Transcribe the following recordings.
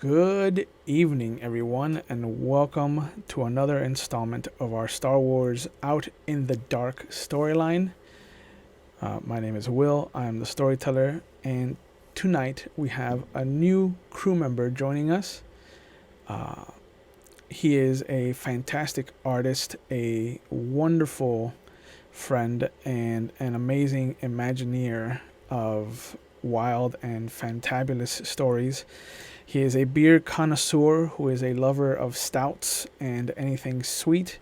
Good evening, everyone, and welcome to another installment of our Star Wars Out in the Dark storyline. My name is Will, I am the storyteller, and tonight we have a new crew member joining us. Uh, he is a fantastic artist, a wonderful friend, and an amazing Imagineer of wild and fantabulous stories. He is a beer connoisseur who is a lover of stouts and anything sweet,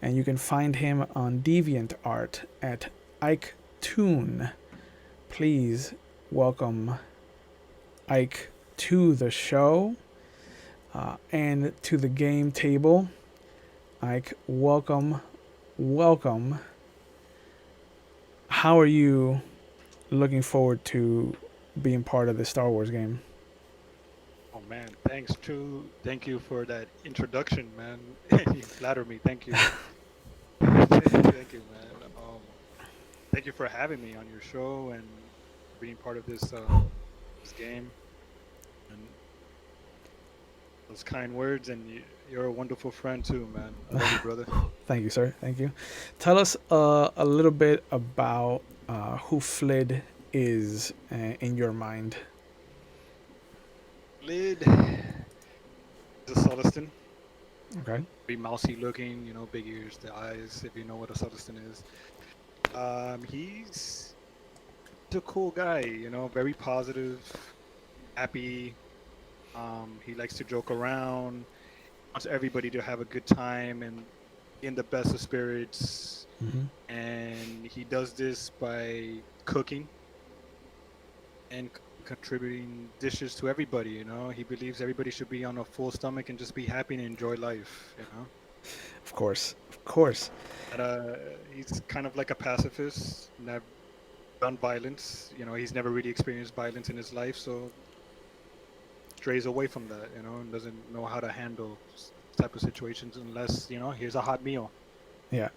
and you can find him on DeviantArt at Ike Toon. Please welcome Ike to the show and to the game table. Ike, welcome. How are you looking forward to being part of the Star Wars game? Oh man, thank you for that introduction, man. You flatter me. Thank you. Thank you, man. Thank you for having me on your show and being part of this game and those kind words. And you're a wonderful friend too, man. I love you, brother. Thank you, sir. Thank you. Tell us a little bit about who Flid is in your mind. Lid is a Sullustan, Okay. very mousy looking. Big ears, the eyes. If you know what a Sullustan is, he's a cool guy. Very positive, happy. He likes to joke around, wants everybody to have a good time and in the best of spirits. Mm-hmm. And he does this by cooking and contributing dishes to everybody. He believes everybody should be on a full stomach and just be happy and enjoy life. Of course. Of course. But he's kind of like a pacifist, never done violence. He's never really experienced violence in his life, so strays away from that, and doesn't know how to handle type of situations unless, here's a hot meal. Yeah.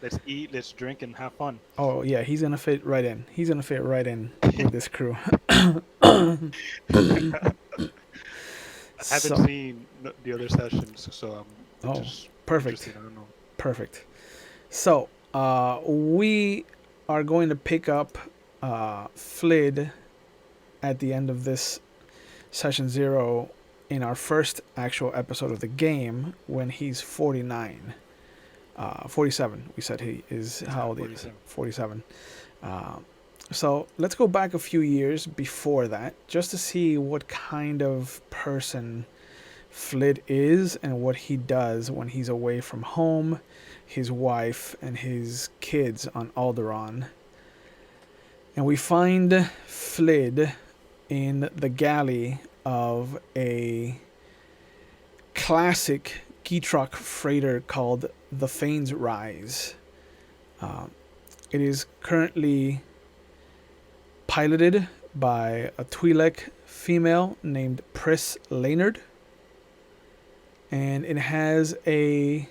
Let's eat, let's drink, and have fun. Oh, yeah. He's gonna fit right in. He's gonna fit right in with this crew. I haven't So, seen the other sessions, so I'm oh, just perfect. interested. I don't know. Perfect. So, we are going to pick up Flid at the end of this session 0 in our first actual episode of the game when he's 49. 47, we said he is. How old he is? 47. 47. Uh, so let's go back a few years before that just to see what kind of person Flid is and what he does when he's away from home, his wife, and his kids on Alderaan. And we find Flid in the galley of a classic Geetrok freighter called the Fane's Rise. Um, it is currently piloted by a Twi'lek female named Pris Leonard, and it has a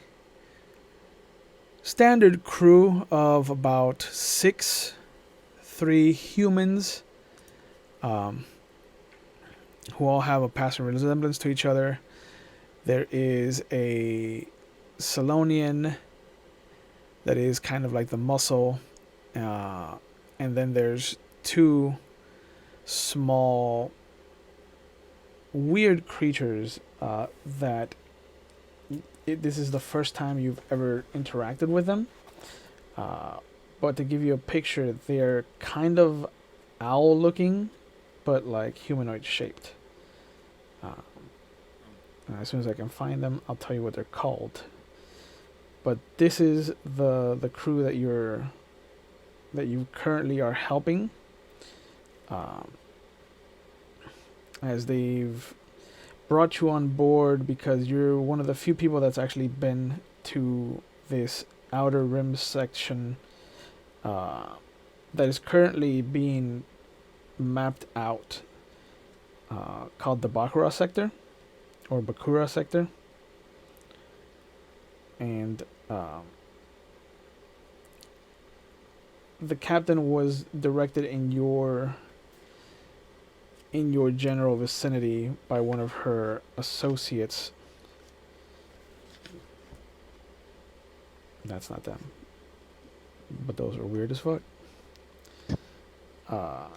standard crew of about 3 humans, um, who all have a passing resemblance to each other. There is a Salonian that is kind of like the muscle, and then there's 2 small weird creatures that this is the first time you've ever interacted with them. But to give you a picture, they're kind of owl looking, but like humanoid shaped. Uh, as soon as I can find them, I'll tell you what they're called. But this is the crew that you currently are helping, um, as they've brought you on board because you're one of the few people that's actually been to this outer rim section uh, that is currently being mapped out, called the Bakura sector or Bakura sector, and the captain was directed in your general vicinity by one of her associates. That's not them. But those are weird as fuck. Uh,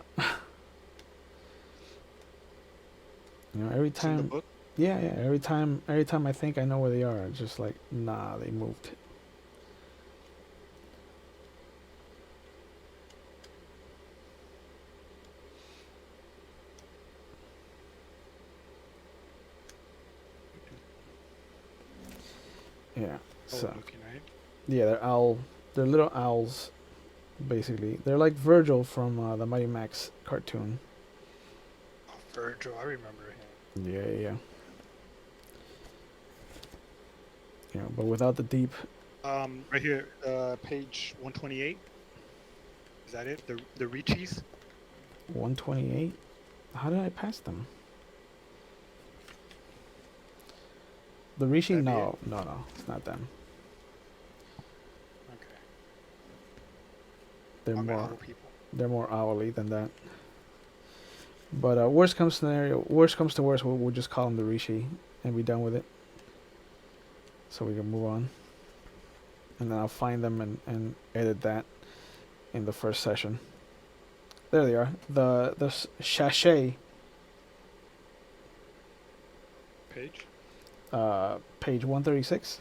every It's in the time, book. yeah, every time I think I know where they are, it's just like, nah, they moved. Yeah, Oh, so looking at it. yeah, they're little owls, basically. They're like Virgil from the Mighty Max cartoon. Oh, Virgil, I remember him. Yeah, yeah, yeah. But without the deep Right here, page 128. Is that it? The Richies? 128. How did I pass them? The Rishi? That be it? No, no, no. It's not them. Okay. They're My bad, more old people. they're more owly than that. But worst comes to worst, we'll just call them the Rishi and be done with it. So we can move on. And then I'll find them and edit that in the first session. There they are. The sachet, Page? page 136.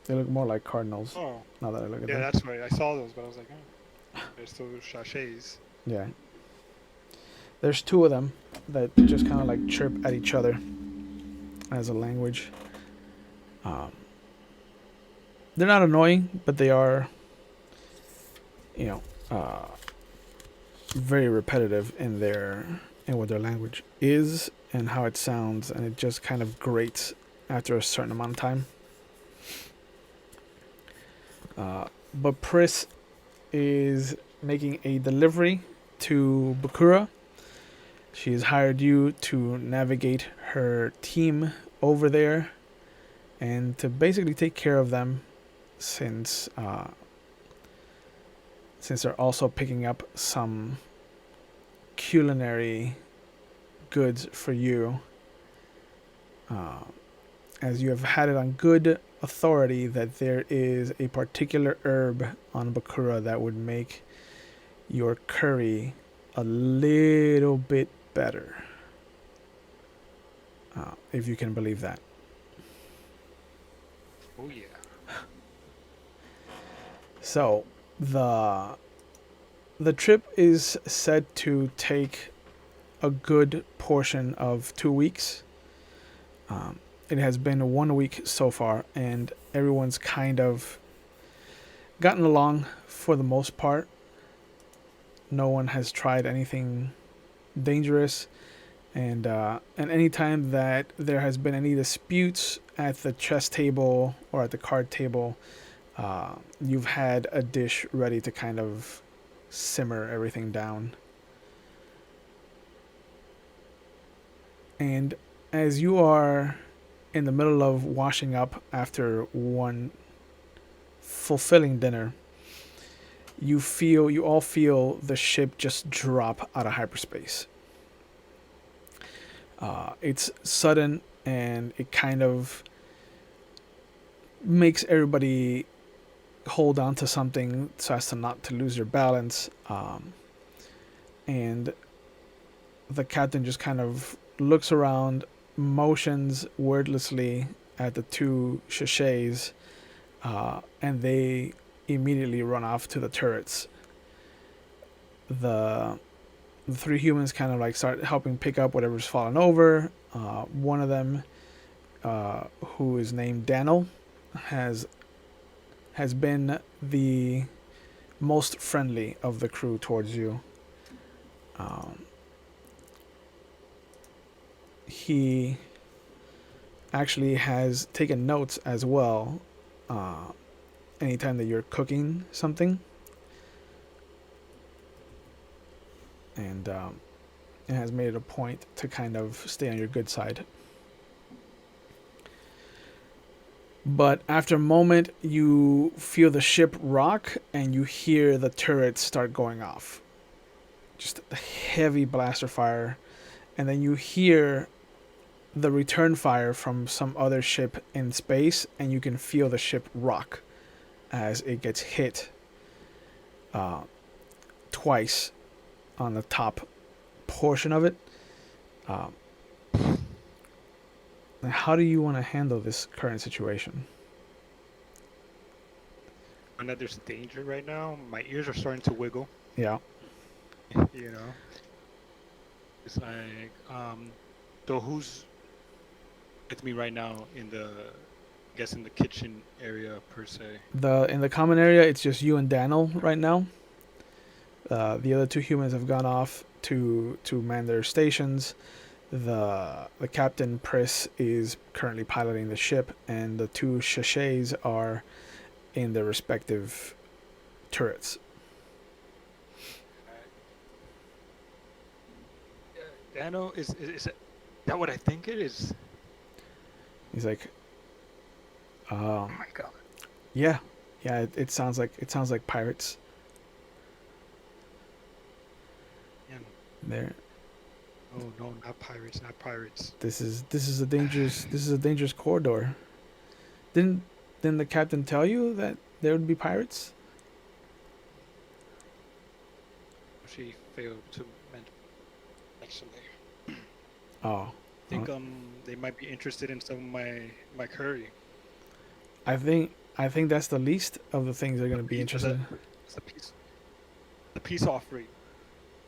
They look more like cardinals Oh, now that I look at yeah, them. that's right. I saw those, but I was like, oh, they're still sachets. Yeah. There's two of them that just kind of like chirp at each other as a language. Um, they're not annoying, but they are, you know, very repetitive in what their language is and how it sounds, and it just kind of grates after a certain amount of time. But Pris is making a delivery to Bakura. She's hired you to navigate her team over there and to basically take care of them since they're also picking up some culinary goods for you, as you have had it on good authority that there is a particular herb on Bakura that would make your curry a little bit better, if you can believe that. Oh, yeah. So the trip is said to take a good portion of 2 weeks. It has been 1 week so far, and everyone's kind of gotten along for the most part. No one has tried anything dangerous, and any time that there has been any disputes at the chess table or at the card table, you've had a dish ready to kind of simmer everything down. And as you are in the middle of washing up after one fulfilling dinner, you all feel the ship just drop out of hyperspace. It's sudden, and it kind of makes everybody hold on to something so as to not to lose your balance. And the captain just kind of looks around, motions wordlessly at the two sachets, and they immediately run off to the turrets. The three humans kind of like start helping pick up whatever's fallen over. One of them, who is named Daniel, has been the most friendly of the crew towards you. He actually has taken notes as well. Anytime that you're cooking something, and it has made it a point to kind of stay on your good side. But after a moment, you feel the ship rock and you hear the turrets start going off. just heavy blaster fire, and then you hear the return fire from some other ship in space, and you can feel the ship rock as it gets hit uh, twice on the top portion of it. Um, how do you want to handle this current situation? I know there's danger right now. My ears are starting to wiggle. Yeah. You know, it's like so who's with me right now in the, I guess in the kitchen area per se. In the common area, it's just you and Daniel right now. The other two humans have gone off to man their stations. The captain Pris is currently piloting the ship, and the two Shashays are in their respective turrets. Dano is that what I think it is? He's like, Oh my god. yeah, yeah. It sounds like pirates. Yeah. There. Oh no, not pirates, not pirates. This is a dangerous corridor. Didn't didn't the captain tell you that there would be pirates? She failed to mention actually. Oh, Think they might be interested in some of my curry. I think that's the least of the things they're The gonna be peace, interested in. the peace offering,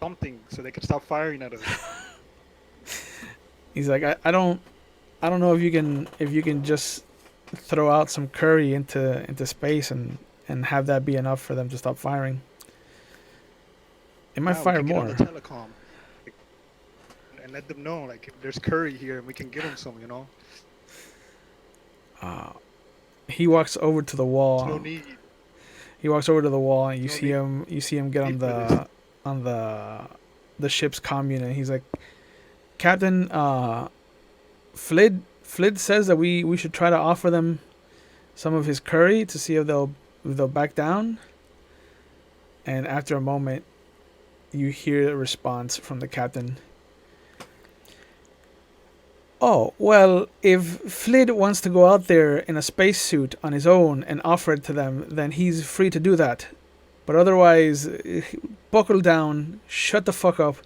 something so they can stop firing at us. He's like, I don't know if you can just throw out some curry into space and have that be enough for them to stop firing. It might Now we fire can get on the more. telecom like, and let them know like if there's curry here and we can give them some. You know, Uh, he walks over to the there's no wall. need, He walks over to the wall, and you no see need, him. You see him get on need for this. the ship's commune, and he's like, Captain, Flid says that we should try to offer them some of his curry to see if they'll back down. And after a moment, you hear a response from the captain. Oh, well, if Flid wants to go out there in a spacesuit on his own and offer it to them, then he's free to do that. But otherwise, buckle down, shut the fuck up,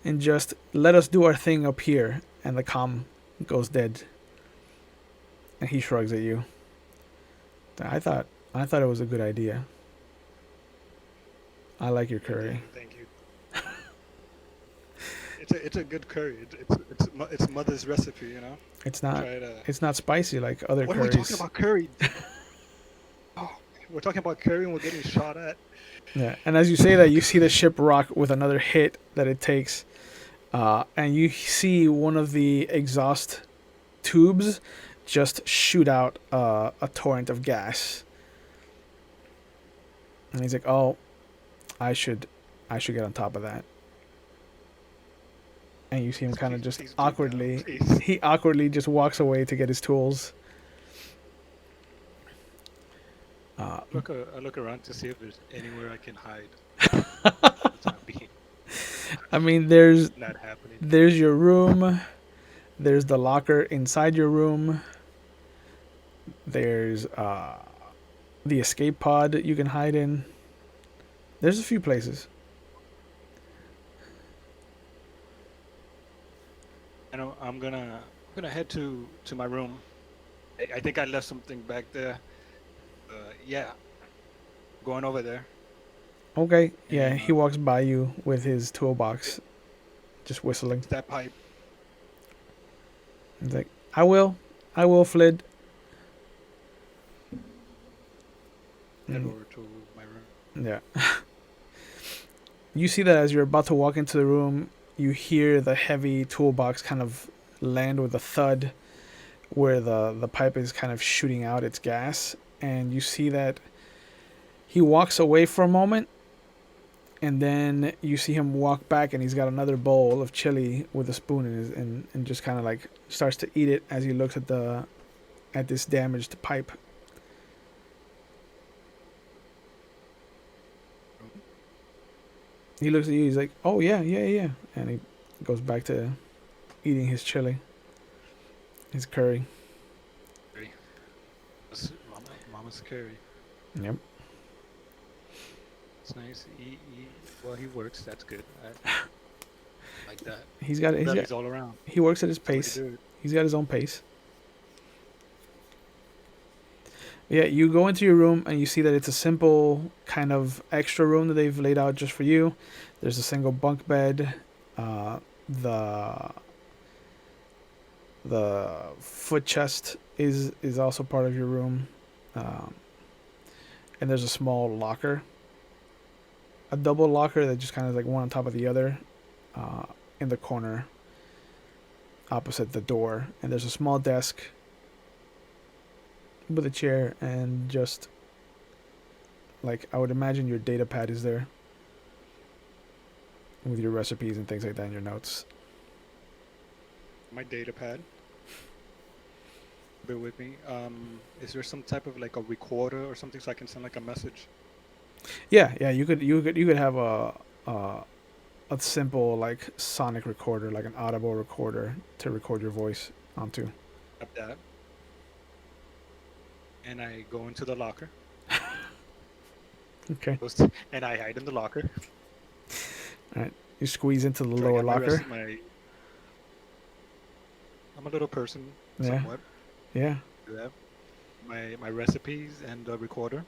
and just let us do our thing up here. And the comm goes dead. And he shrugs at you. I thought it was a good idea. I like your curry. Thank you. It's a good curry. It's mother's recipe. You know. It's I not try to. it's not spicy like other What are we talking curries. about curry? Oh, we're talking about curry and we're getting shot at. Yeah, and as you say that, you see the ship rock with another hit that it takes, and you see one of the exhaust tubes just shoot out a torrent of gas. And he's like, "Oh, I should get on top of that." And you see him kind of just Please do now, awkwardly, please. he awkwardly just walks away to get his tools. Uh, I look around to see if there's anywhere I can hide. It's not being I mean, there's not happening. there's your room. There's the locker inside your room. There's the escape pod that you can hide in. There's a few places. I know I'm gonna head to my room. I think I left something back there. Yeah, going over there. Okay, yeah, And he walks by you with his toolbox, just whistling. it's that pipe. He's like, I will, Flid. Head Mm, over to my room. yeah. You see that as you're about to walk into the room, you hear the heavy toolbox kind of land with a thud where the pipe is kind of shooting out its gas. And you see that he walks away for a moment, and then you see him walk back, and he's got another bowl of chili with a spoon in his, and just kind of like starts to eat it as he looks at this damaged pipe. He looks at you. He's like, "Oh yeah, yeah, yeah," and he goes back to eating his chili, his curry. Very- Mama's curry. Yep. It's nice. Well, he works. That's good. I like that. He's got. He's got. Belly's all around. He works at his That's the way to pace. do it. He's got his own pace. Yeah, you go into your room and you see that it's a simple kind of extra room that they've laid out just for you. There's a single bunk bed. Uh, the the foot chest is also part of your room, um, and there's a small locker, a double locker that just kind of like one on top of the other, uh, in the corner opposite the door. And there's a small desk with a chair and just like I would imagine your data pad is there with your recipes and things like that in your notes. My data pad. Bear with me. Is there some type of like a recorder or something so I can send like a message? Yeah, yeah, you could have a simple like sonic recorder, like an audible recorder to record your voice onto. Grab that, and I go into the locker. Okay. And I hide in the locker. All right. You squeeze into the So I lower got my locker. my. I'm a little person, Yeah. somewhat. Yeah. Do that. My recipes and the recorder,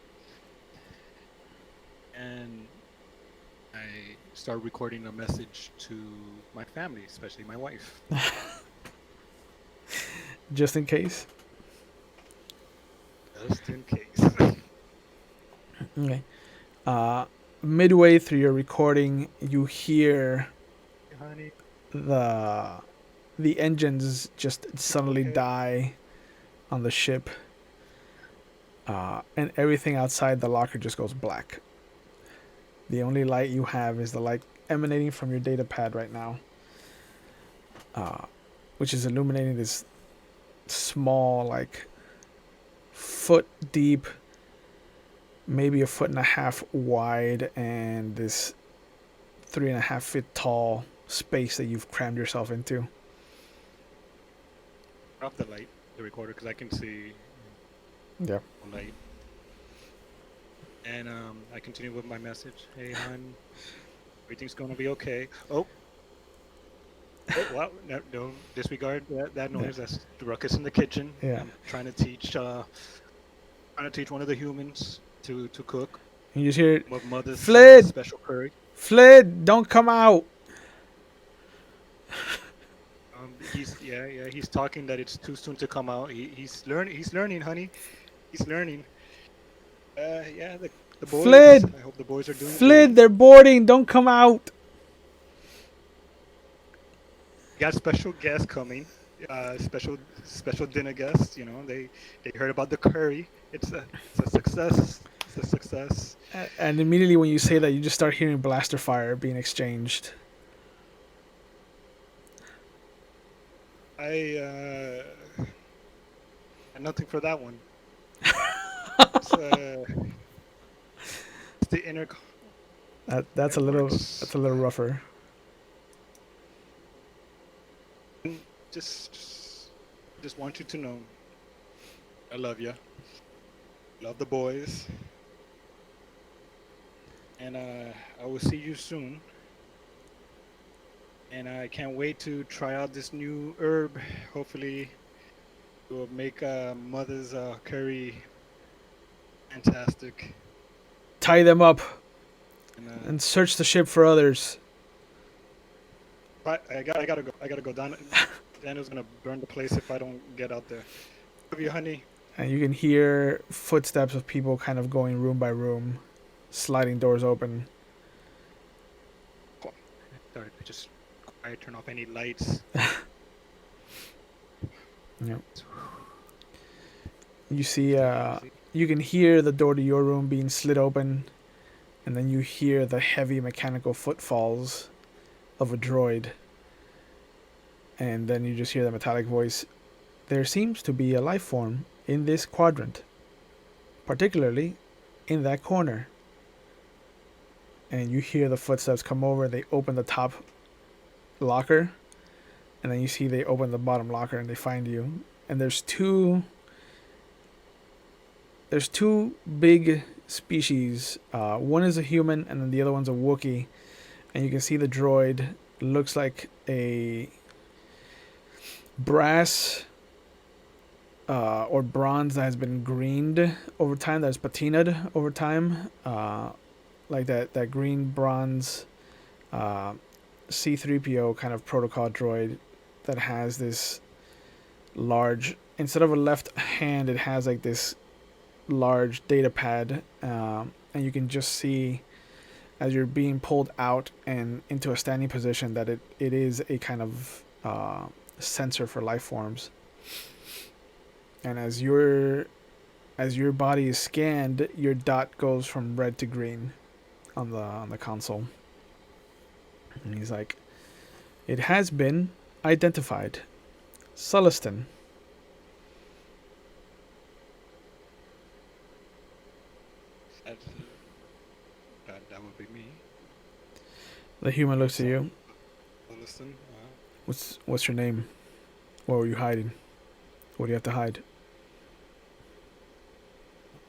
and I start recording a message to my family, especially my wife. Just in case. Just in case. Okay. Uh, midway through your recording, you hear Hey, honey, the the engines just it's suddenly okay. die on the ship, and everything outside the locker just goes black. The only light you have is the light emanating from your data pad right now, uh, which is illuminating this small, like foot deep, maybe a foot and a half wide, and this 3.5 feet tall space that you've crammed yourself into. Off the light, the recorder, because I can see Yeah. light. And I continue with my message. Hey, hon, everything's gonna be okay. Oh, oh, wow! No, don't disregard that Yeah. noise. That's the ruckus in the kitchen. Yeah. I'm trying to teach one of the humans to cook. And you just hear, Mother's Flid, special curry. Flid, don't come out. He's talking that it's too soon to come out. He's learning, honey. He's learning. Yeah, the boys. Flid, I hope the boys are doing Flid, good. they're boarding. Don't come out. Got special guests coming. Special dinner guests. You know, they heard about the curry. It's a success. It's a success. And immediately when you say that, you just start hearing blaster fire being exchanged. I had nothing for that one. It's, uh, it's the inner. That's It a little works. that's a little rougher. And just want you to know, I love you. Love the boys, and I will see you soon. And I can't wait to try out this new herb. Hopefully, it will make mother's curry fantastic. Tie them up And and search the ship for others. but I gotta go. I gotta go. Daniel's gonna burn the place if I don't get out there. Love you, honey. And you can hear footsteps of people kind of going room by room, sliding doors open. Sorry, just quiet. Turn off any lights. Yep. You see, you can hear the door to your room being slid open, and then you hear the heavy mechanical footfalls of a droid. And then you just hear the metallic voice. There seems to be a life form in this quadrant, particularly in that corner. and you hear the footsteps come over. They open the top locker, and then you see they open the bottom locker and they find you. And there's two big species. One is a human, and then the other one's a Wookiee. And you can see the droid looks like a brass or bronze that has been greened over time, that's patinaed over time, like that green bronze uh, C3PO kind of protocol droid that has this large, instead of a left hand, it has like this large data pad, and you can just see as you're being pulled out and into a standing position that it is a kind of sensor for life forms. And as your body is scanned, your dot goes from red to green on the console. And he's like, "It has been identified. Sulliston." That's, that would be me. The human looks at you. Listen, What's your name? What were you hiding? What do you have to hide?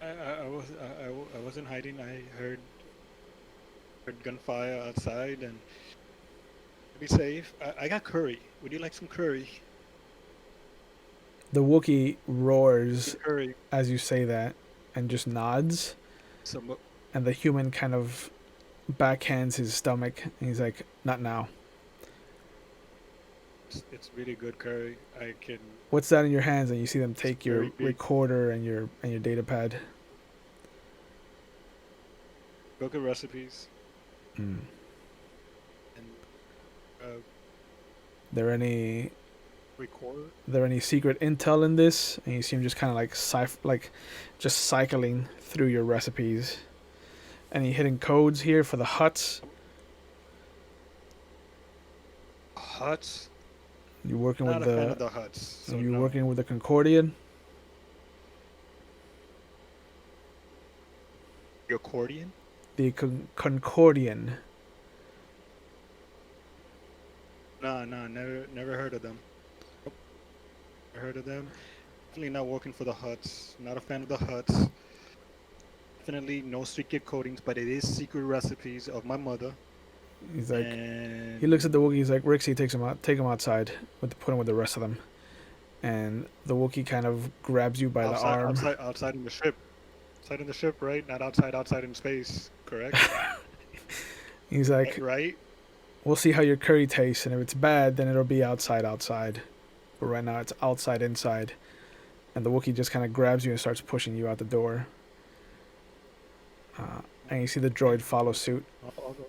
I wasn't hiding. I heard gunfire outside, and to be safe, I got curry. Would you like some curry? The Wookiee roars Curry. as you say that and just nods, Some. and the human kind of backhands his stomach and he's like, "Not now." It's really good curry. I can. What's that in your hands? And you see them take your Very big. recorder and your data pad. Book of recipes Mm. and There any record. there any secret intel in this? And you see him just kind of like just cycling through your recipes. Any hidden codes here for the huts? Huts. You working Not with a fan the of the huts. So you no. working with the Concordian? The accordion. The Concordian. No, never heard of them. Nope, never heard of them. Definitely not working for the huts. Not a fan of the huts. Definitely no secret coatings, but it is secret recipes of my mother. He's like, And he looks at the Wookiee. He's like, "Rixie, take him outside, put him with the rest of them." And the Wookiee kind of grabs you by the arm. outside in the ship. Outside in the ship, right? Not outside in space, correct? He's like, Right? "We'll see how your curry tastes, and if it's bad, then it'll be outside. But right now, it's inside." And the Wookiee just kind of grabs you and starts pushing you out the door. And you see the droid follow suit. I'll go.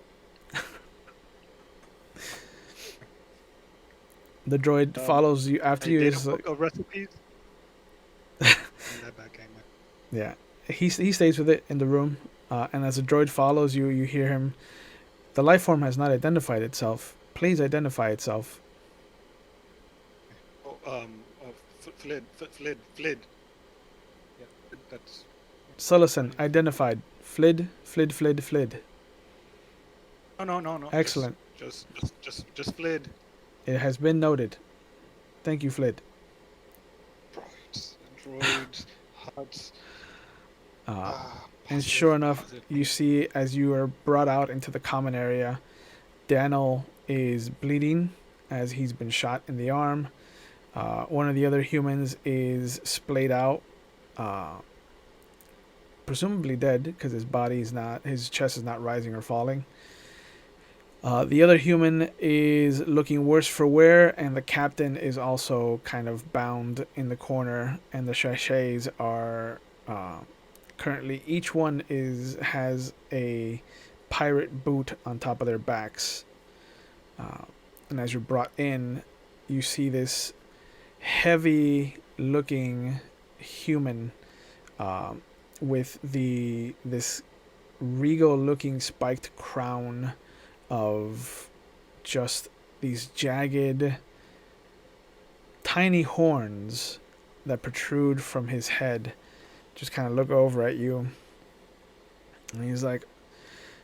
The droid follows you after you. Data Is book of recipes. That back, yeah, he stays with it in the room, and as the droid follows you, you hear him. "The life form has not identified itself. Please identify itself." Oh, Flid. Yeah, that's. Sullison identified. Flid. No. Excellent. Just Flid. It has been noted. Thank you, Flid. Droids, huts. And sure enough, you see as you are brought out into the common area, Daniel is bleeding as he's been shot in the arm. One of the other humans is splayed out, presumably dead because his chest is not rising or falling. The other human is looking worse for wear, and the captain is also kind of bound in the corner, and the sachets are currently, each one has a pirate boot on top of their backs. And as you're brought in, you see this heavy looking human with this regal looking spiked crown of just these jagged tiny horns that protrude from his head, just kind of look over at you. And he's like,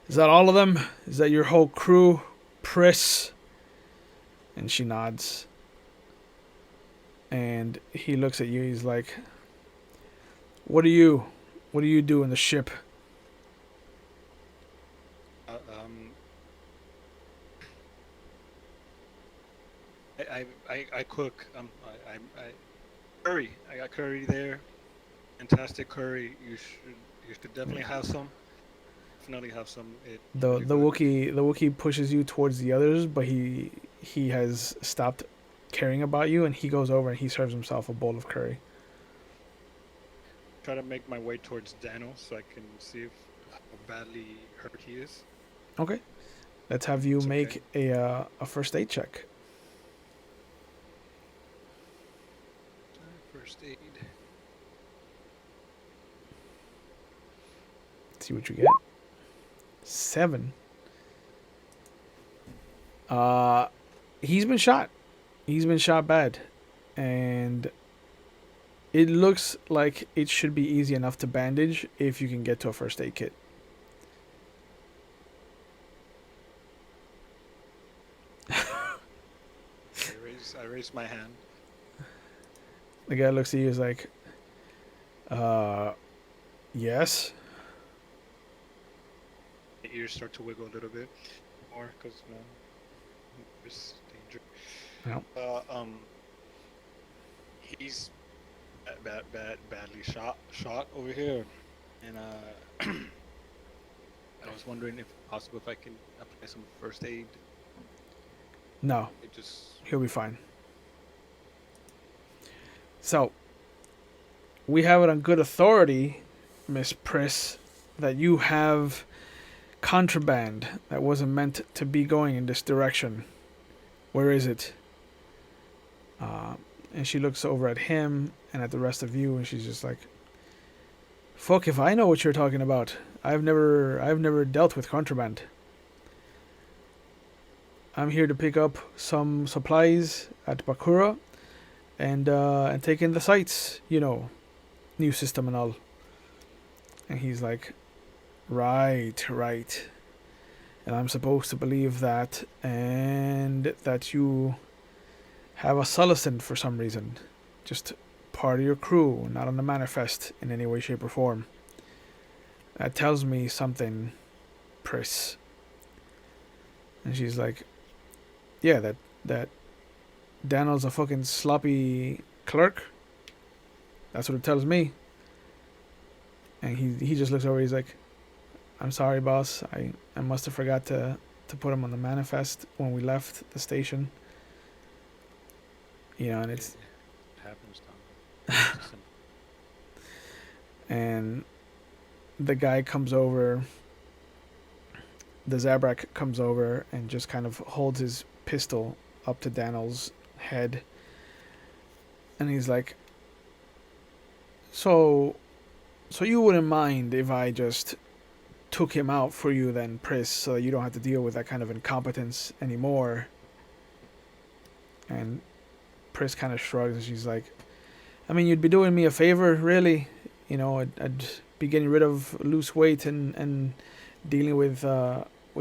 Is that all of them? Is that your whole crew, Pris? And she nods. And he looks at you. He's like, "What do you? What do you do in the ship?" Uh, um, I cook. I curry. I got curry there. Fantastic curry. You should definitely have some. Definitely have some. It's The really the good. Wookiee pushes you towards the others, but he has stopped caring about you, and he goes over and he serves himself a bowl of curry. Try to make my way towards Daniel so I can see if how badly hurt he is. Okay, let's have you It's okay. make a first aid check. First aid. See what you get. 7. Uh, he's been shot. He's been shot bad, and it looks like it should be easy enough to bandage if you can get to a first aid kit. I raise my hand. The guy looks at you. Is like, uh, yes. My ears start to wiggle a little bit more because there's danger. No. He's badly shot over here, and I was wondering if possible if I can apply some first aid. No, It just he'll be fine. So, we have it on good authority, Miss Priss, that you have contraband that wasn't meant to be going in this direction. Where is it? And she looks over at him and at the rest of you, and she's just like, "Fuck if I know what you're talking about. I've never dealt with contraband. I'm here to pick up some supplies at Bakura and take in the sights. New system and all." And he's like, "Right, right. And I'm supposed to believe that, and that you have a Sullison for some reason. Just part of your crew, not on the manifest in any way, shape, or form. That tells me something, Pris." And she's like, "Yeah, that Daniel's a fucking sloppy clerk. That's what it tells me." And he just looks over. He's like, "I'm sorry, boss. I must have forgot to put him on the manifest when we left the station." And it it's happens, Tom. and the guy comes over. The Zabrak comes over and just kind of holds his pistol up to Daniel's head, and he's like, "So, so you wouldn't mind if I just took him out for you then, Pris, so that you don't have to deal with that kind of incompetence anymore?" And Pris kind of shrugs, and she's like, "I mean, you'd be doing me a favor, really. I'd be getting rid of loose weight and dealing with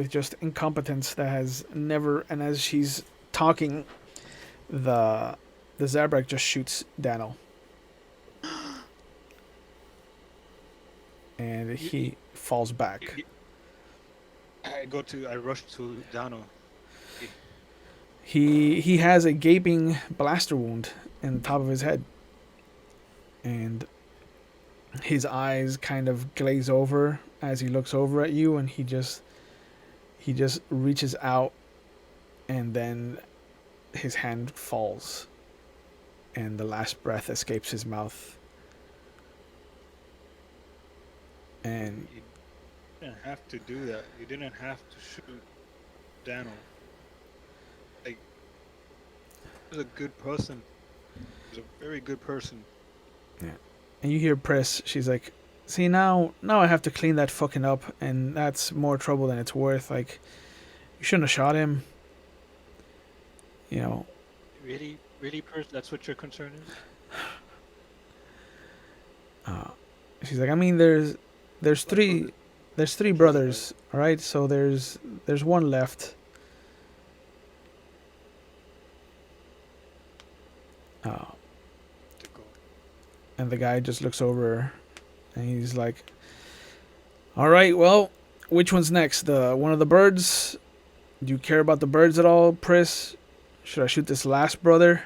just incompetence that has never." And as she's talking, the Zabrak just shoots Daniel, and You, you, he falls back. you, I rush to Dano. He has a gaping blaster wound in the top of his head, and his eyes kind of glaze over as he looks over at you, and he just reaches out, and then his hand falls, and the last breath escapes his mouth. And You didn't have to do that. You didn't have to shoot Dano. Like, he was a good person. He was a very good person. yeah, and you hear Press. She's like, "See, now I have to clean that fucking up, and that's more trouble than it's worth. Like, you shouldn't have shot him. You know." Really, really, person. That's what your concern is. Uh, she's like, "I mean, there's Like, three There's three Which one's the brothers. All right, so there's one left. Uh, to go? and the guy just looks over, and he's like, "All right, well, which one's next? The one of the birds? Do you care about the birds at all, Pris? Should I shoot this last brother?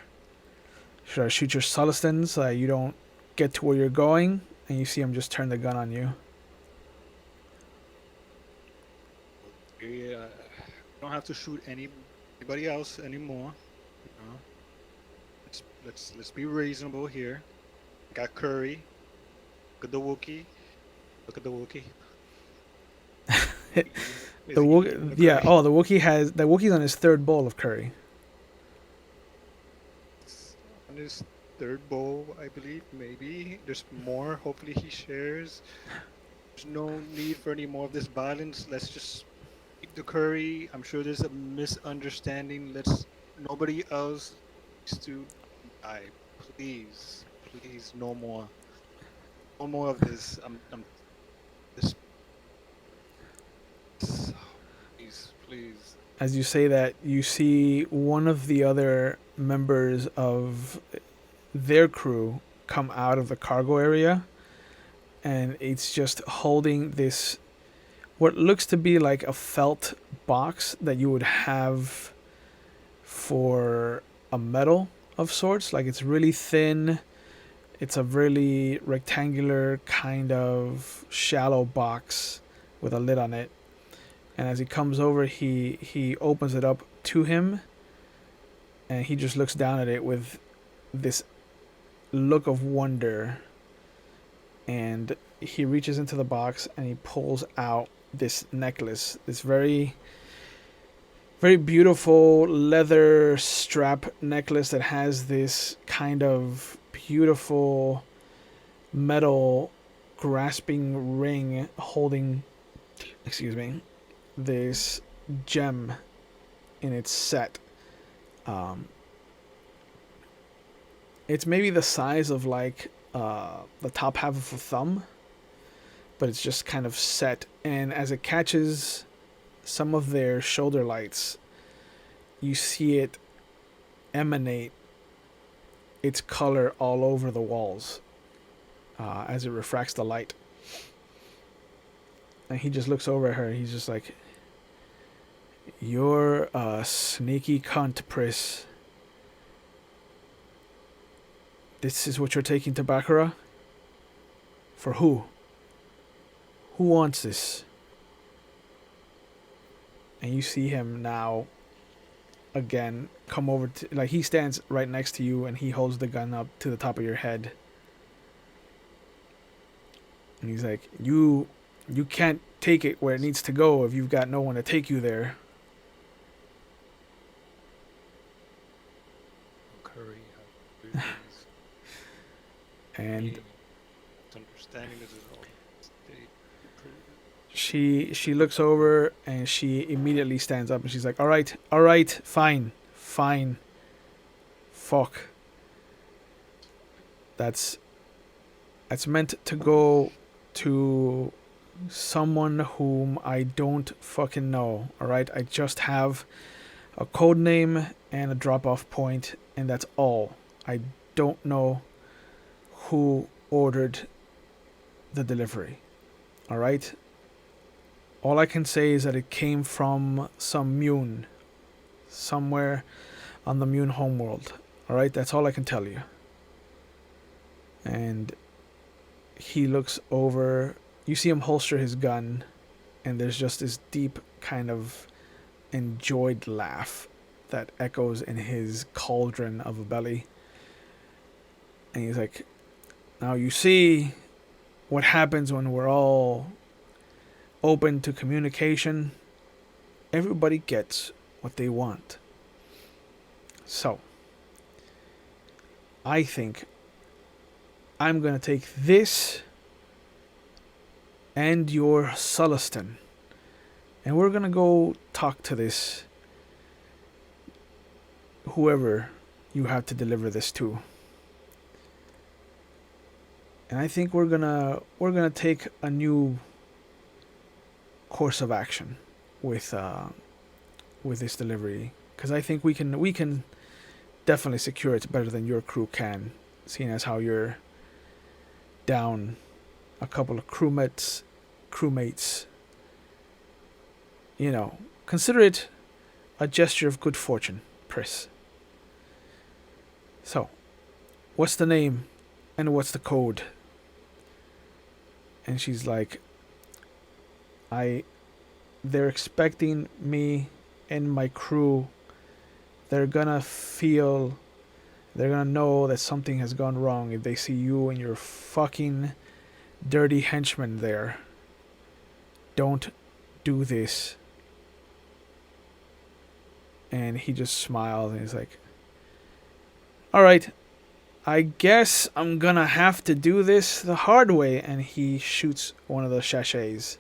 Should I shoot your Sullustan so that you don't get to where you're going?" And you see him just turn the gun on you. We don't have to shoot anybody else anymore. You know, let's be reasonable here. Got Curry. Look at the Wookiee. Look at the Wookiee. Is The he eating the yeah. curry? Oh, the Wookiee's on his third bowl of curry. It's on his third bowl, I believe. Maybe there's more. Hopefully he shares. There's no need for any more of this violence. Let's just eat the curry. I'm sure there's a misunderstanding. Let's nobody else needs to die. Please, please, no more. No more of this. I'm this. Please, please. As you say that, you see one of the other members of their crew come out of the cargo area, and it's just holding this what looks to be like a felt box that you would have for a metal of sorts. Like it's really thin. It's a really rectangular kind of shallow box with a lid on it. And as he comes over, he opens it up to him, and he just looks down at it with this look of wonder. And he reaches into the box and he pulls out this necklace, this very very beautiful leather strap necklace that has this kind of beautiful metal grasping ring holding, excuse me, this gem in its set. Um, it's maybe the size of like the top half of a thumb, but it's just kind of set. And as it catches some of their shoulder lights, you see it emanate its color all over the walls as it refracts the light. And he just looks over at her. He's just like, "You're a sneaky cunt, Pris. This is what you're taking to Baccarat? For who? Who wants this?" And you see him now again come over to, like, he stands right next to you and he holds the gun up to the top of your head. And he's like, you can't take it where it needs to go if you've got no one to take you there. Curry. Please. And Understanding this is all. she looks over and she immediately stands up and she's like, all right, fine, fuck. That's meant to go to someone whom I don't fucking know. All right, I just have a code name and a drop off point, and that's all. I don't know who ordered the delivery. All right. All I can say is that it came from some Mune, somewhere on the Mune homeworld. All right, that's all I can tell you. And he looks over. You see him holster his gun, and there's just this deep kind of enjoyed laugh that echoes in his cauldron of a belly. And he's like, "Now you see what happens when we're all open to communication. Everybody gets what they want. So, I think I'm going to take this and your Sullustan, and we're going to go talk to this whoever you have to deliver this to. And I think we're going to take a new course of action with this delivery, because I think we can definitely secure it better than your crew can, seeing as how you're down a couple of crewmates. You know, consider it a gesture of good fortune, Pris. So, what's the name and what's the code? And she's like, I they're expecting me and my crew. They're gonna feel they're gonna know that something has gone wrong if they see you and your fucking dirty henchman there. Don't do this. And he just smiles and he's like, alright, I guess I'm gonna have to do this the hard way. And he shoots one of the sachets.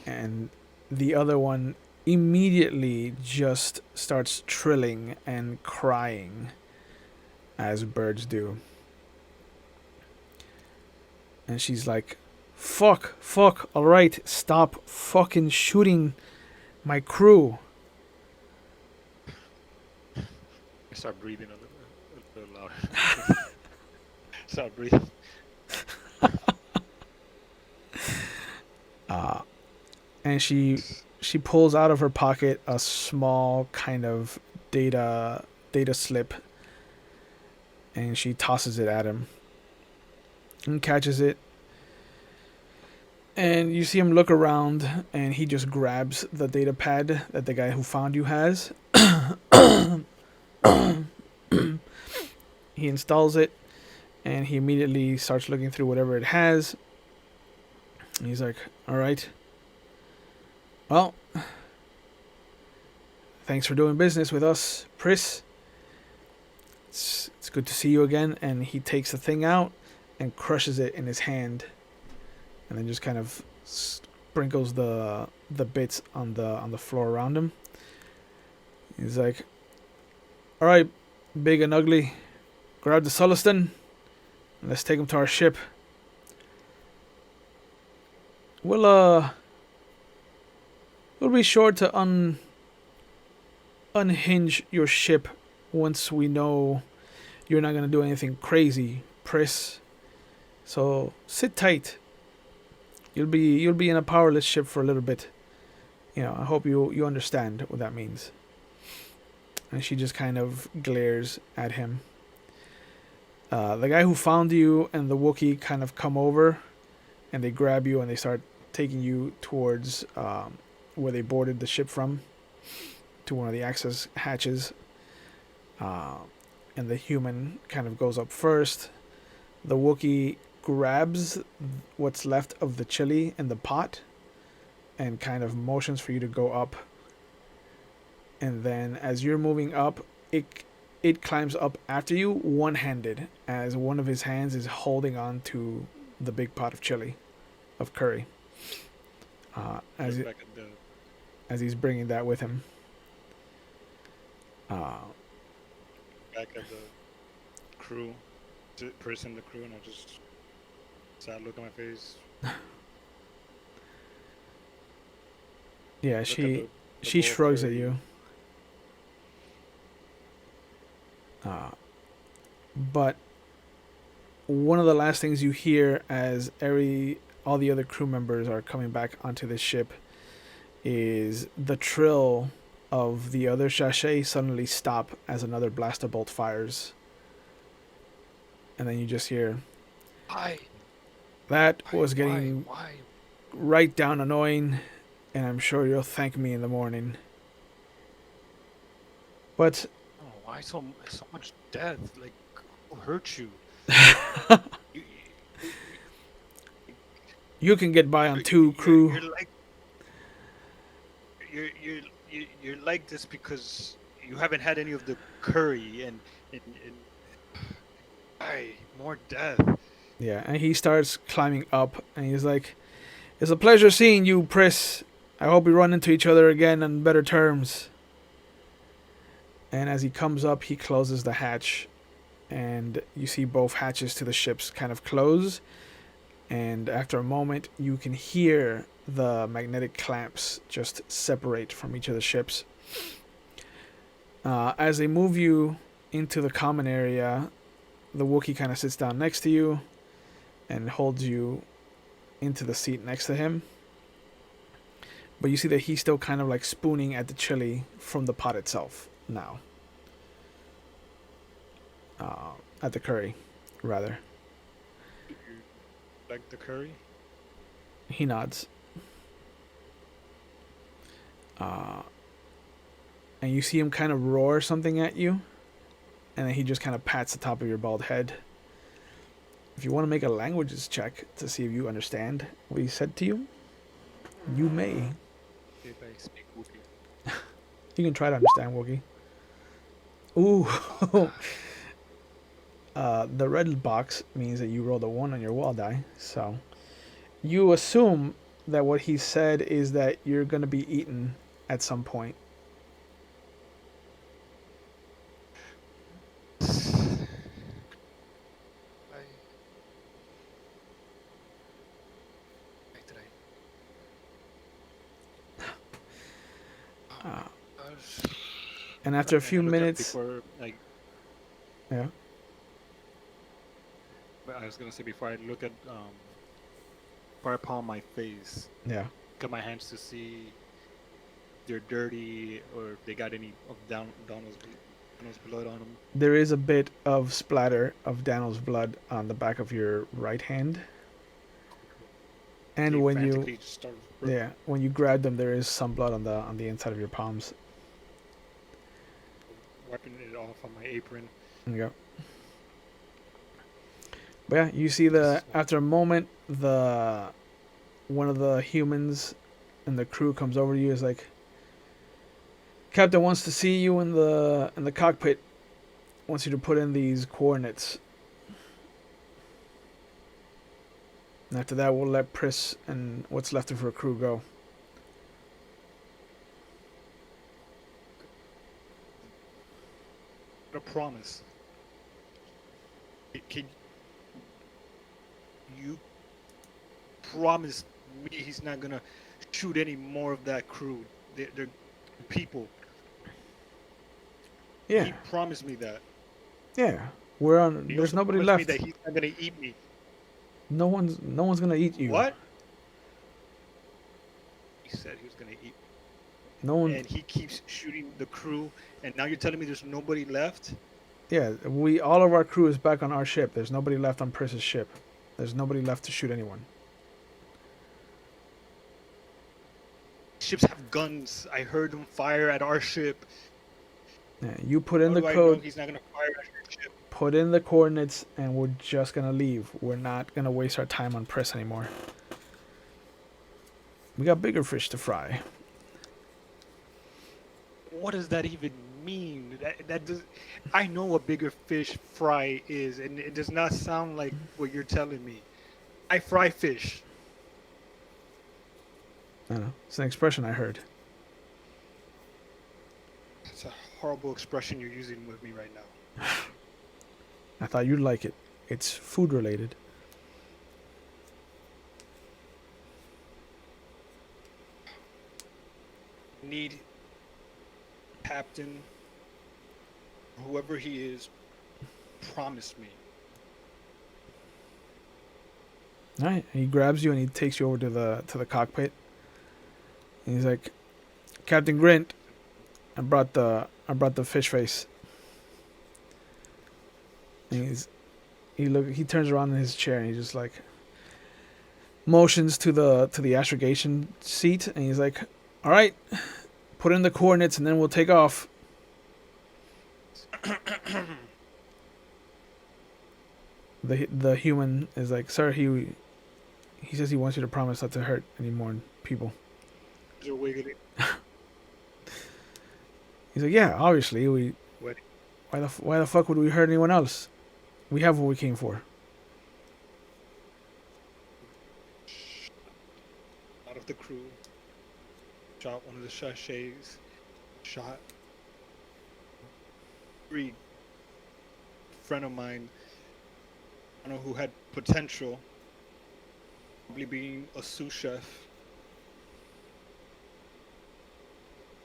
And the other one immediately just starts trilling and crying, as birds do. And she's like, fuck, alright, stop fucking shooting my crew. I start breathing a little louder. Start breathing. And she pulls out of her pocket a small kind of data slip, and she tosses it at him and catches it. And you see him look around, and he just grabs the data pad that the guy who found you has. He installs it, and he immediately starts looking through whatever it has. And he's like, alright. Well, thanks for doing business with us, Pris. It's good to see you again. And he takes the thing out and crushes it in his hand, and then just kind of sprinkles the bits on the floor around him. He's like, all right, big and ugly, grab the Sulluston and let's take him to our ship. We'll be sure to unhinge your ship once we know you're not gonna do anything crazy, Pris. So sit tight. You'll be in a powerless ship for a little bit. You know, I hope you understand what that means. And she just kind of glares at him. The guy who found you and the Wookiee kind of come over, and they grab you and they start taking you towards where they boarded the ship from, to one of the access hatches. And the human kind of goes up first. The Wookiee grabs what's left of the chili in the pot and kind of motions for you to go up. And then as you're moving up, it climbs up after you one-handed, as one of his hands is holding on to the big pot of chili, of curry. As he's bringing that with him. Back at the crew, person in the crew, and I just sad look on my face. Yeah, she shrugs at you. But one of the last things you hear as all the other crew members are coming back onto this ship is the trill of the other sachet suddenly stop as another blaster bolt fires. And then you just hear, Why? That was getting Why? right down annoying, and I'm sure you'll thank me in the morning. But Why so much death? Like, who hurt you? you can get by on two crew. You're like this because you haven't had any of the curry and more death. Yeah, and he starts climbing up, and he's like, "It's a pleasure seeing you, Pris. I hope we run into each other again on better terms." And as he comes up, he closes the hatch, and you see both hatches to the ships kind of close, And after a moment, you can hear the magnetic clamps just separate from each of the ships. As they move you into the common area, the Wookiee kind of sits down next to you and holds you into the seat next to him. But you see that he's still kind of like spooning at the chili from the pot itself now. At the curry, rather. Do you like the curry? He nods. And you see him kind of roar something at you. And then he just kind of pats the top of your bald head. If you want to make a languages check to see if you understand what he said to you, you may. If I speak Wookiee. You can try to understand Wookiee. Ooh. The red box means that you rolled a 1 on your wall die. So you assume that what he said is that you're going to be eaten at some point. And after a few minutes, Before, like, yeah, I was gonna say before I look at before I palm my face, yeah, cut my hands to see they're dirty or they got any of Donald's blood on them. there is a bit of splatter of Daniel's blood on the back of your right hand. And when you, yeah, when you grab them, there is some blood on the inside of your palms. Wiping it off on my apron. Yeah. But yeah, you see after a moment, one of the humans and the crew comes over to you. Is like, Captain wants to see you in the cockpit. Wants you to put in these coordinates. And after that, we'll let Pris and what's left of her crew go. A promise. Can you promise me he's not gonna shoot any more of that crew? They're people. Yeah. He promised me that. Yeah. We're on. There's nobody left. Me that he's not gonna eat me. No one's gonna eat you. What? He said he was gonna eat. No one. And he keeps shooting the crew. And now you're telling me there's nobody left? Yeah, all of our crew is back on our ship. There's nobody left on Pris's ship. There's nobody left to shoot anyone. Ships have guns. I heard them fire at our ship. Yeah, you put in the I code. know he's not gonna fire at your ship. Put in the coordinates, and we're just gonna leave. We're not gonna waste our time on Pris anymore. We got bigger fish to fry. What does that even mean? That does. I know what bigger fish fry is, and it does not sound like what you're telling me. I fry fish. I don't know. It's an expression I heard. It's a horrible expression you're using with me right now. I thought you'd like it. It's food related. Need Captain, whoever he is, promise me. All right. He grabs you and he takes you over to the cockpit. And he's like, Captain Grint, I brought the fish face. And he turns around in his chair and he just like motions to the astrogation seat and he's like, all right, put in the coordinates and then we'll take off. The human is like, sir, he says he wants you to promise not to hurt any more people. You're wiggling. He's like, yeah, obviously why the fuck would we hurt anyone else? We have what we came for. Out of the crew. Shot one of the sachets. Shot three friend of mine. I don't know who had potential. Probably being a sous chef.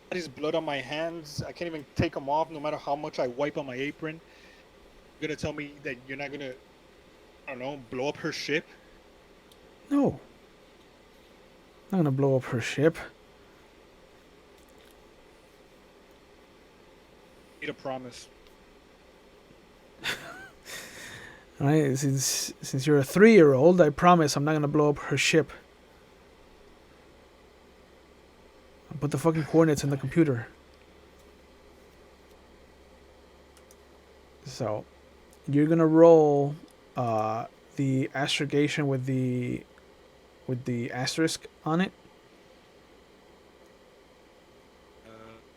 There's blood on my hands. I can't even take them off, no matter how much I wipe on my apron. You're gonna tell me that you're not gonna, I don't know, blow up her ship? No, I'm not gonna blow up her ship. Need a promise. All right, since you're a 3-year-old, I promise I'm not gonna blow up her ship. I'll put the fucking coordinates in the computer. So, you're gonna roll the astrogation with the asterisk on it, Uh,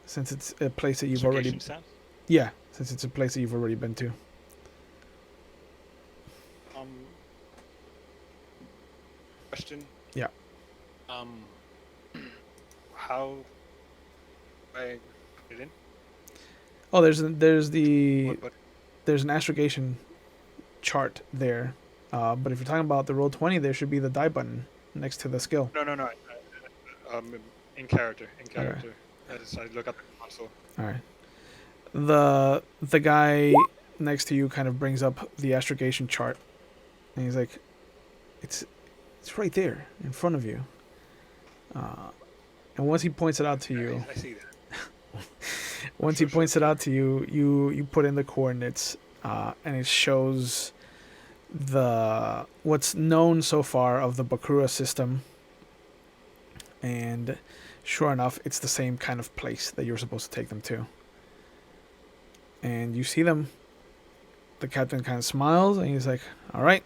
since it's a place that you've already Association sound. yeah, since it's a place that you've already been to. Um, Question. Yeah. Um, how do I put it in? Oh, there's What? But there's an astrogation chart there. But if you're talking about the roll 20, there should be the die button next to the skill. no, no, no. In character. In Okay. character. That is, I look at the console. All right. The guy next to you kind of brings up the astrogation chart, and he's like, "It's right there in front of you." And once he points it out to you, I see that. once he points it out to you, you put in the coordinates, and it shows the what's known so far of the Bakura system. And sure enough, it's the same kind of place that you're supposed to take them to. And you see them. The captain kind of smiles, and he's like, "All right,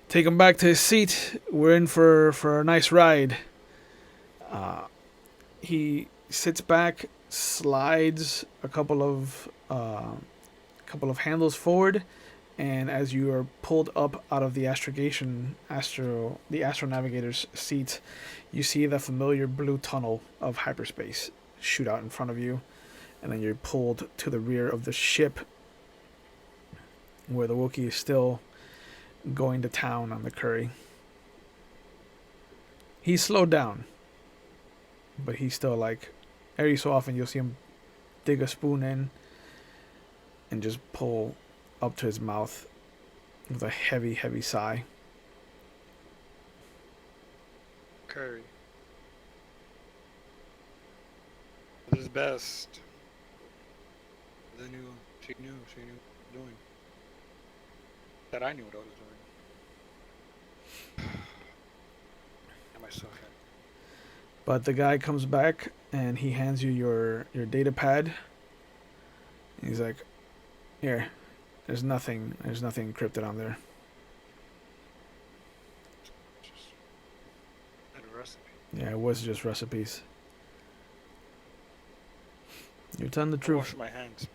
take him back to his seat. We're in for a nice ride." He sits back, slides a couple of handles forward, and as you are pulled up out of the the astro navigator's seat, you see the familiar blue tunnel of hyperspace shoot out in front of you, and then you're pulled to the rear of the ship, where the Wookiee is still going to town on the curry. He's slowed down, but he's still like, every so often you'll see him dig a spoon in and just pull up to his mouth with a heavy, heavy sigh. Curry. This is best. They knew. She knew. She knew what she was doing. That I knew what I was doing. Am I so happy? But the guy comes back and he hands you your data pad. He's like, "Here, there's nothing encrypted on there." Just a recipe. Yeah, it was just recipes. You're telling the I truth. wash my hands.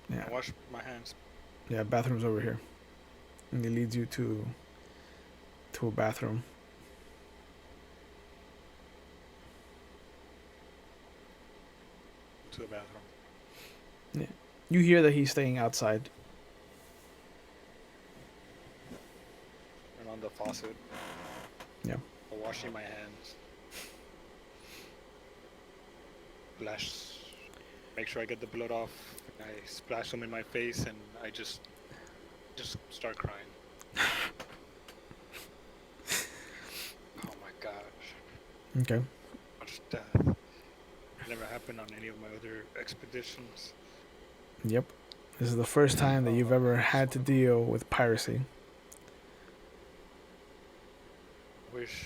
Yeah, I wash my hands. yeah. Bathroom's over here, and he leads you to a bathroom. To the bathroom. Yeah, you hear that he's staying outside. And on the faucet. Yeah. I'm washing my hands. Splash. Make sure I get the blood off. I splash them in my face, and I just start crying. Oh my gosh. Okay. Much death. Never happened on any of my other expeditions. Yep. This is the first time that you've ever had to deal with piracy. I wish.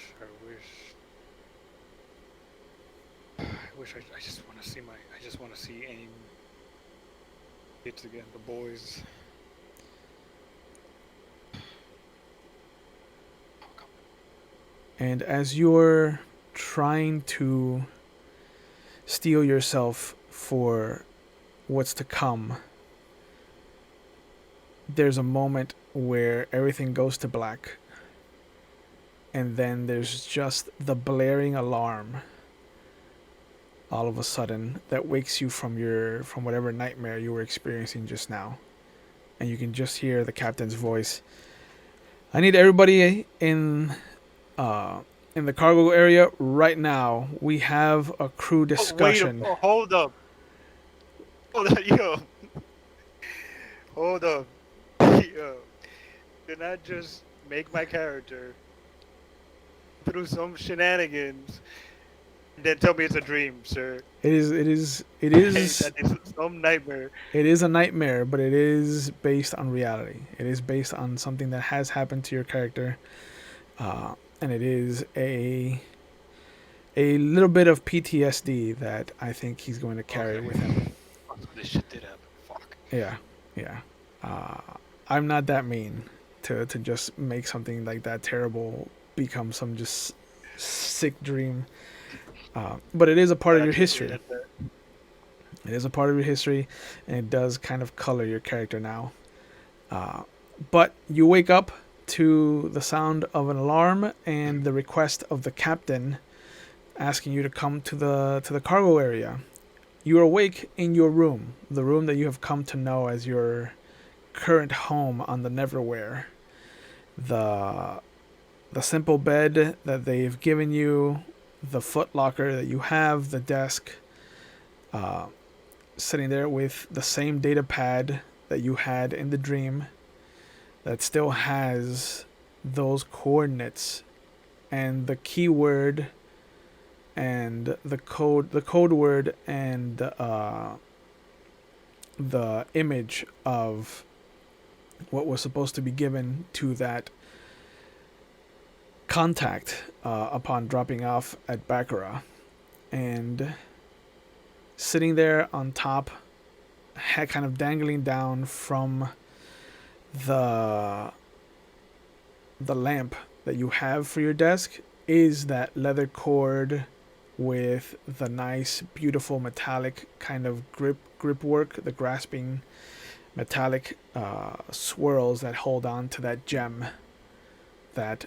I just want to see I just want to see AIM. Kids again, the boys. And as you're trying to steel yourself for what's to come, there's a moment where everything goes to black. And then there's just the blaring alarm all of a sudden that wakes you from whatever nightmare you were experiencing just now. And you can just hear the captain's voice. I need everybody in the cargo area right now. We have a crew Oh, wait a, discussion. oh, hold up, yo, hold up, yo. Do not just make my character through some shenanigans and then tell me it's a dream, sir. It is. It is. It That is. is some nightmare. It is a nightmare, but it is based on reality. It is based on something that has happened to your character, and it is a little bit of PTSD that I think he's going to carry Okay. with him. Oh, so this shit did happen. Fuck. Yeah, yeah. Uh, I'm not that mean to just make something like that terrible become some just sick dream. But it is a part of your That's just it. history. That's it. It is a part of your history, and it does kind of color your character now. Uh, but you wake up to the sound of an alarm and the request of the captain asking you to come to the cargo area. You are awake in your room, the room that you have come to know as your current home on the Neverwhere. The the simple bed that they've given you, the foot locker that you have, the desk, uh, sitting there with the same data pad that you had in the dream that still has those coordinates and the keyword and the code word and the image of what was supposed to be given to that contact upon dropping off at Baccarat. And sitting there on top, kind of dangling down from the the lamp that you have for your desk, is that leather cord with the nice, beautiful metallic kind of grip work, the grasping metallic swirls that hold on to that gem that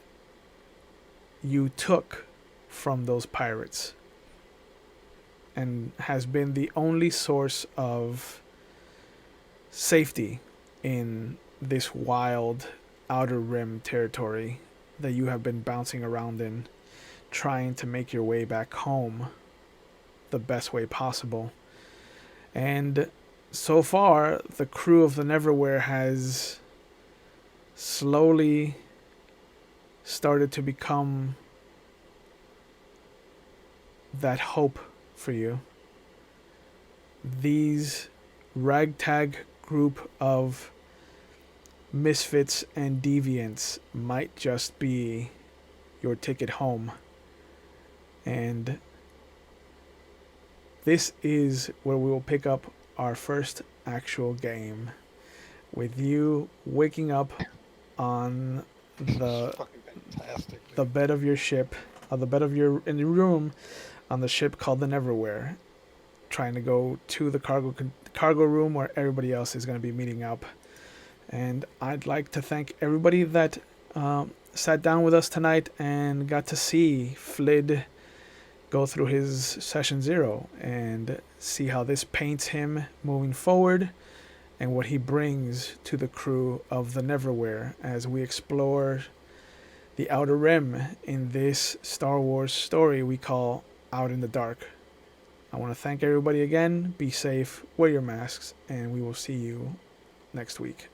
you took from those pirates and has been the only source of safety in this wild outer rim territory that you have been bouncing around in, trying to make your way back home the best way possible. And so far, the crew of the Neverwhere has slowly started to become that hope for you. These ragtag group of misfits and deviants might just be your ticket home. And this is where we will pick up our first actual game, with you waking up on the Fucking fantastic, the dude. bed of your ship, the bed of your in your room on the ship called the Neverwhere, trying to go to the cargo room where everybody else is going to be meeting up. And I'd like to thank everybody that sat down with us tonight and got to see Flid go through his session 0 and see how this paints him moving forward and what he brings to the crew of the Neverwhere as we explore the Outer Rim in this Star Wars story we call Out in the Dark. I want to thank everybody again. Be safe, wear your masks, and we will see you next week.